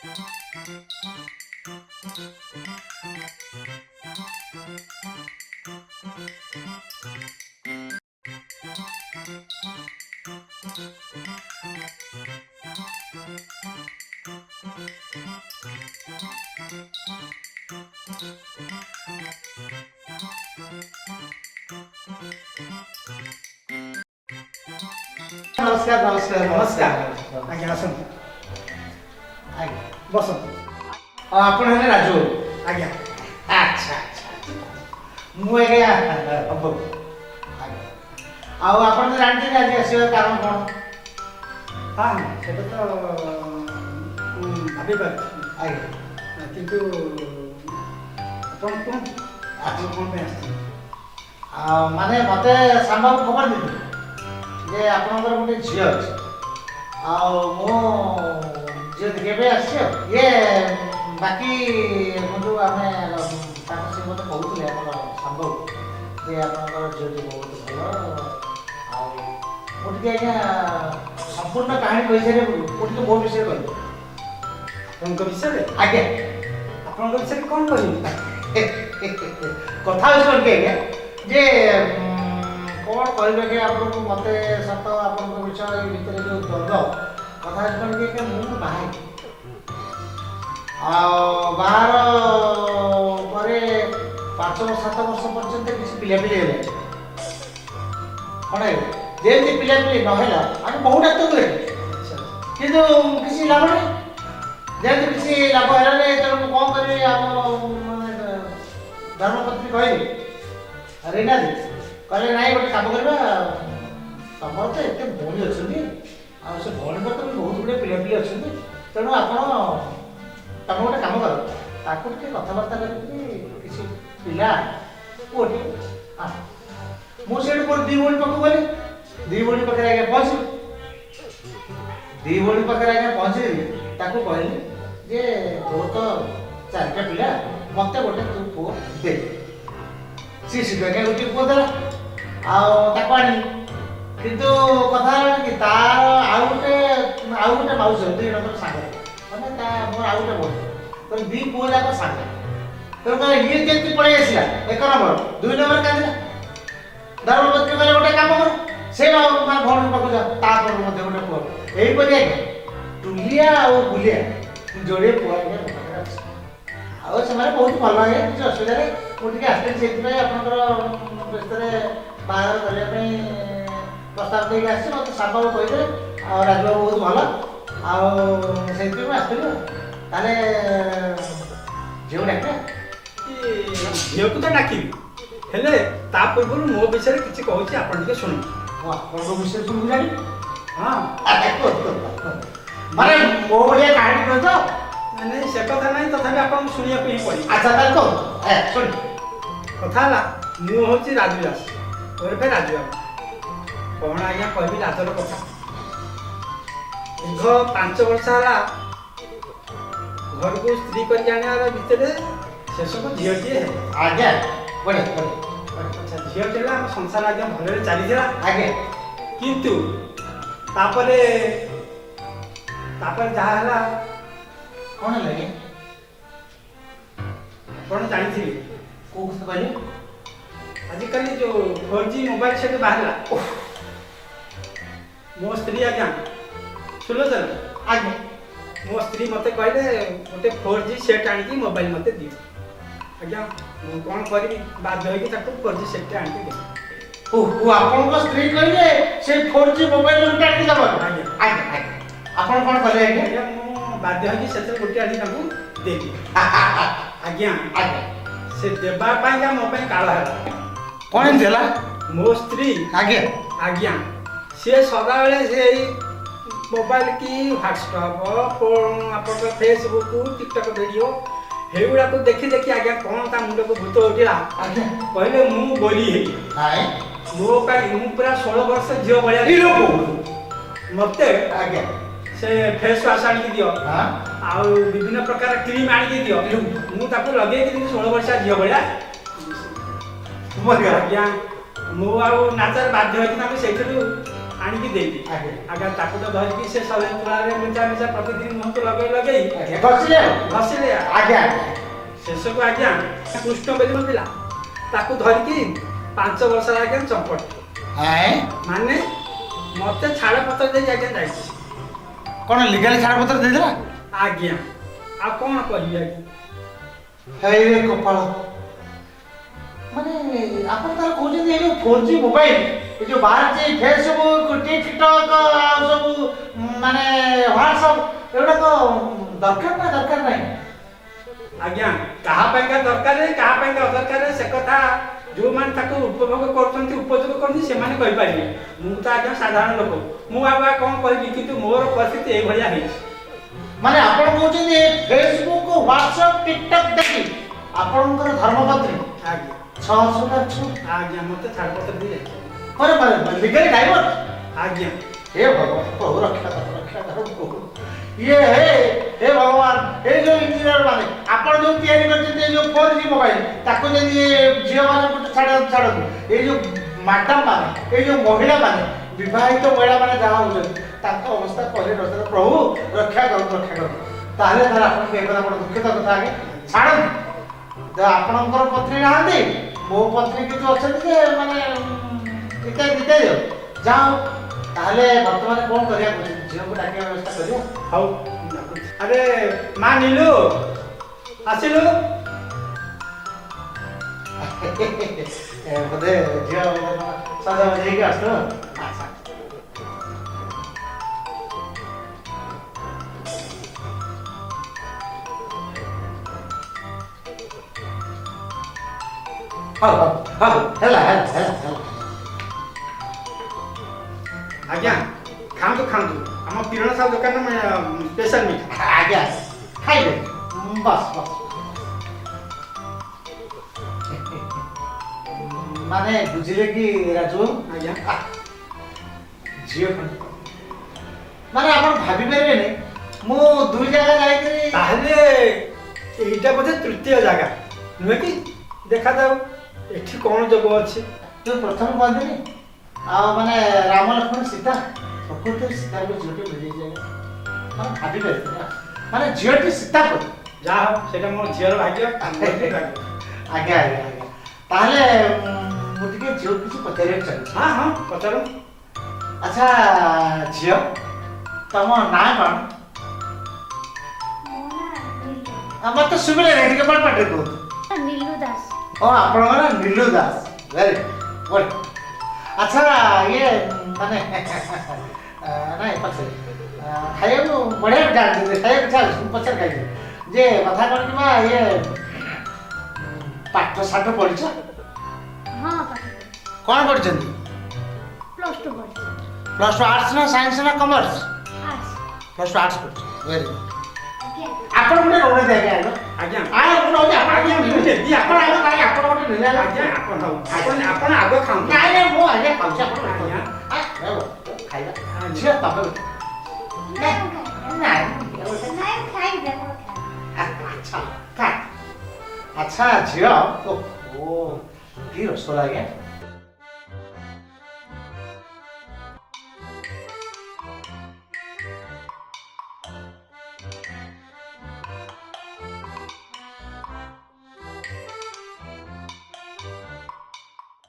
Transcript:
नमस्कार नमस्कार नमस्कार आज्ञा आसन आज्ञा बस आपण हेले राजू आज्ञा अच्छा अच्छा मु आज्ञा अब आउ आपण तो जानते आज आसीबा कारण कोन हां सेटा तो भाबी बात आज्ञा किंतु आपण कोन पे आस्ते माने मते संभव खबर दिले जे आपणकर गोटे झी अच्छे मो झी देखे आस ये बाकी जो आम से मत कहते संभव जे आपणकर झीटी बहुत भल मुझे आज्ञा संपूर्ण कहानी कही सारे मुझे मो विषय कह विषय आज्ञा आप विषय कौन कह कथा आज्ञा जे कौन कहे आपको मत सत आप विषय भितर जो द्वंद्व कथा कि मुझे बाहर बाहर पर 5-7 वर्ष पर्यंत किसी पिलापिली है कौन है जमी पिलापिली नहला आम बहुत डाक्तर हुए कि किसी लाभ नहीं जमी किसी लाभ है तेनाली कौन करी धर्मपत्नी कहली रीना दी कहले नाई गोटे काम करवा तुम तो एत भौणी अच्छा से भौणी पर तो बहुत गुड़े पिलापिली अच्छा तेणु आप तुम गोटे कम कर ताकू टे कथबार्ता कर पिला पुटी हाँ मुझे दी भौणी पाक गली दी भौणी पाखे आगे पहुँचली दी भौणी पाखे आगे पहुँचली कहली जे तोर तो 4टा पिला मत गोटे तू पुओ दे सी सीधा क्या गोटे पुओ देला आनी किंतु कथा कि तार आउ गोटे माउस 2 नंबर सांग मैंने मोर आउ गोटे बोल तो दी पुओ जाक सांग तेणु कह ये जमी पलि आसला 1 नंबर 2 नंबर क्या धर्मपत्नी कहले गोटे काम कर से भौणी पाक जा तापर गोटे पुओ यहीपरि आज्ञा टुलिया और बुलिया जोड़े पुआ आगे बहुत भल है किसी असुविधा नहीं मुझे आसती से व्यस्त बाहर करने प्रस्ताव देके आस मत साप कहीदे राजू बहुत भल आसती ताले झील डाक झील को तो डाक हेले ता पूर्व मो विषय किसी कहूँ आप शुणु आप विषय शुणु जानी हाँ माने मो भाई कहानी कह तो नहीं से कथा नहीं तथापि आपको शुणा पड़ी अच्छा ताल कह शुण कथा मु हूँ राजू दास और फिर राजू बाबू कौन आज्ञा कहबी लाजर कथा दीर्घ 5 वर्ष है घर को स्त्री कर आने भितर शेष को झीटे है आज्ञा बढ़िया अच्छा झीटे आम संसार आज्ञा भल चली आज्ञा किंतु तापरे जहाँ कौन लगे कौन जानी कौ कथा कहले आजिकल जो 4G मोबाइल सेट बाहर मो स्त्री आज्ञा सुलोचन आज्ञा मो स्त्री मत कहले गोटे 4G सेट आनी मोबाइल मत दियो आज्ञा कौन करी बाध्य हो 4G सेट आनी दे ओ आपन स्त्री कहले से 4G मोबाइल उठा आनी दबा आज्ञा आज्ञा आपन कौन कहले आज्ञा बाध्य हो से गोटे आनी देवी आज्ञा आज्ञा से देवा पाइका मो पे काल है कौन देला मो स्त्री आज्ञा आज्ञा से सदा बेले से मोबाइल की व्हाट्सएप फोन आप फेसबुक टिकटक वीडियो हेगुड़ा को देखी देखी आज्ञा कौन ता मुंड को भूत उठिला आज्ञा पहले मु बोली है हाय मो का मु पूरा 16 वर्ष झियो बलिया ई लोग मते आज्ञा से फेस वाश आनी दियो हां आ विभिन्न प्रकार क्रीम आनी दियो मु ताको लगे कि 16 वर्ष झियो बलिया मरिया आज्ञा मु आ नाचर बाध्य होई ताको सेठु ଆଣିକି ଦେଇଲି ଆଜ୍ଞା। ଆଜ୍ଞା ତାକୁ ତ ଧରିକି ସେ ଶହେ ତୁଳାରେ ମିଶା ମିଶା ପ୍ରତିଦିନ ମୁହଁକୁ ଲଗେଇ ଆଜ୍ଞା ବସିଲେ ଆଉ ଘଷିଲେ ଆଜ୍ଞା ଶେଷକୁ ଆଜ୍ଞା କୃଷ୍ଣ ବୋଲି ଥିଲା ତାକୁ ଧରିକି 5 ବର୍ଷର ଆଜ୍ଞା ଚମ୍ପଟ ଆଏ ମାନେ ମତେ ଛାଡ଼ପତ୍ର ଦେଇକି ଆଜ୍ଞା ଯାଇଛି କଣ ଲିଗାଲି ଛାଡ଼ପତ୍ର ଦେଇଦେଲା ଆଜ୍ଞା ଆଉ କଣ କହିବି ଆଜ୍ଞା ହେଇରେ କପାଳ ମାନେ ଆପଣ ତାର କହୁଛନ୍ତି ଏଇ ଯୋଉ 4G ମୋବାଇଲ ଏ ଯୋଉ ବାହାରିଛି ଫେସବୁକ୍ ଟିକଟକ୍ ଆଉ ସବୁ ମାନେ ହ୍ୱାଟ୍ସଆପ୍ ଏଗୁଡାକ ଦରକାର ନା ଦରକାର ନାହିଁ ଆଜ୍ଞା କାହା ପାଇଁକା ଦରକାର କାହା ପାଇଁକା ଅଦରକାର ସେ କଥା ଯୋଉମାନେ ତାକୁ ଉପଭୋଗ କରୁଛନ୍ତି ଉପଯୋଗ କରୁଛନ୍ତି ସେମାନେ କହିପାରିବେ ମୁଁ ତ ଆଜ୍ଞା ସାଧାରଣ ଲୋକ ମୁଁ ଆଗୁଆ କଣ କହିବି କିନ୍ତୁ ମୋର ପରିସ୍ଥିତି ଏଇଭଳିଆ ହେଇଛି ମାନେ ଆପଣ କହୁଛନ୍ତି ଫେସବୁକ୍ ହ୍ୱାଟ୍ସଆପ୍ ଟିକଟକ୍ ଦେଖି ଆପଣଙ୍କର ଧର୍ମପତ୍ନୀ ଆଜ୍ଞା 600 ଛୁ ଆଜ୍ଞା ମତେ ଛାଡ଼ପତ୍ର ଦେଇ ଯାଇଛି ମାନେ ଲିଗାଲି ଡାଇଭର୍ଟ ଆଜ୍ଞା हे भगवान प्रभु रक्षा करो प्रभु ये हे भगवान ये जो इंजीनियर माने आपण जो तैयारी करते ये जो 4G मोबाइल ताको जदी झियो माने को छाड़ ये जो मैडम माने ये जो महिला माने विवाहित महिला माने जहाँ होछन ताको अवस्था करे रक्षक प्रभु रक्षा करो ताहले तार आपण के एकदा बड़ दुखित कथा आगे छाड़ जो आपणकर पत्नी नांदी मो पत्नी किछु अछन जे माने इते दिते जाओ ताहले वर्तमान कौन करिया झील को डाकिया व्यवस्था करिया हौ अरे माँ नीलू आसिलु बोधे झील सजा बजाई के आसतो आसा हां हेला आज्ञा खाँतु आम किरण साहु दुकान में स्पेशल मिठा आज्ञा खाइले बस माने बुझिले कि राजू आज्ञा झील माने आपण भाबी पारे नै मु दुई जगह जाई करी ताहले एइटा बोधे तृतीय जगह नुहे कि देखा जाऊ एठी कौन जोग अछि तो प्रथम कहदिनी आ माने राम लक्ष्मण सीता प्रकृति सीता को झीलटी मिल जाए माने भाबी पारे माने झीलटी सीता को जा हो सेटा मोर झीर भाग्य मोर भी भाग्य आज्ञा आज्ञा ताहले मु टिके झील किछि पचारे चाहि हाँ हाँ पचारो अच्छा झील तम ना कौन मत तो सुबिले रे टिके बड़ पाटे को नीलू दास ओ आपण नीलू दास वेरी गुड अच्छा ये माने नहीं पछे खाइए को बढ़िया डाल दे खाइए को चल पछर खाइए जे कथा कोन कि ये पाठ साठ पढ़िछ हाँ कोन पढ़िछंती प्लस 2 पढ़ी प्लस 2 आर्ट्स ना साइंस ना कॉमर्स आर्ट्स प्लस 2 आर्ट्स पढ़िछ वेरी गुड ओके आपण गुटे रोने दे आलो आज्ञा आय आपण होते आपण के आपण आलो काई आपण गुटे नेला आज्ञा आपण आगो खाऊ नाही नाही मो आगे खाऊछ आपण आज्ञा खाइला झिल तब नहीं अच्छा खा अच्छा झिल ओ की रसगोला आज्ञा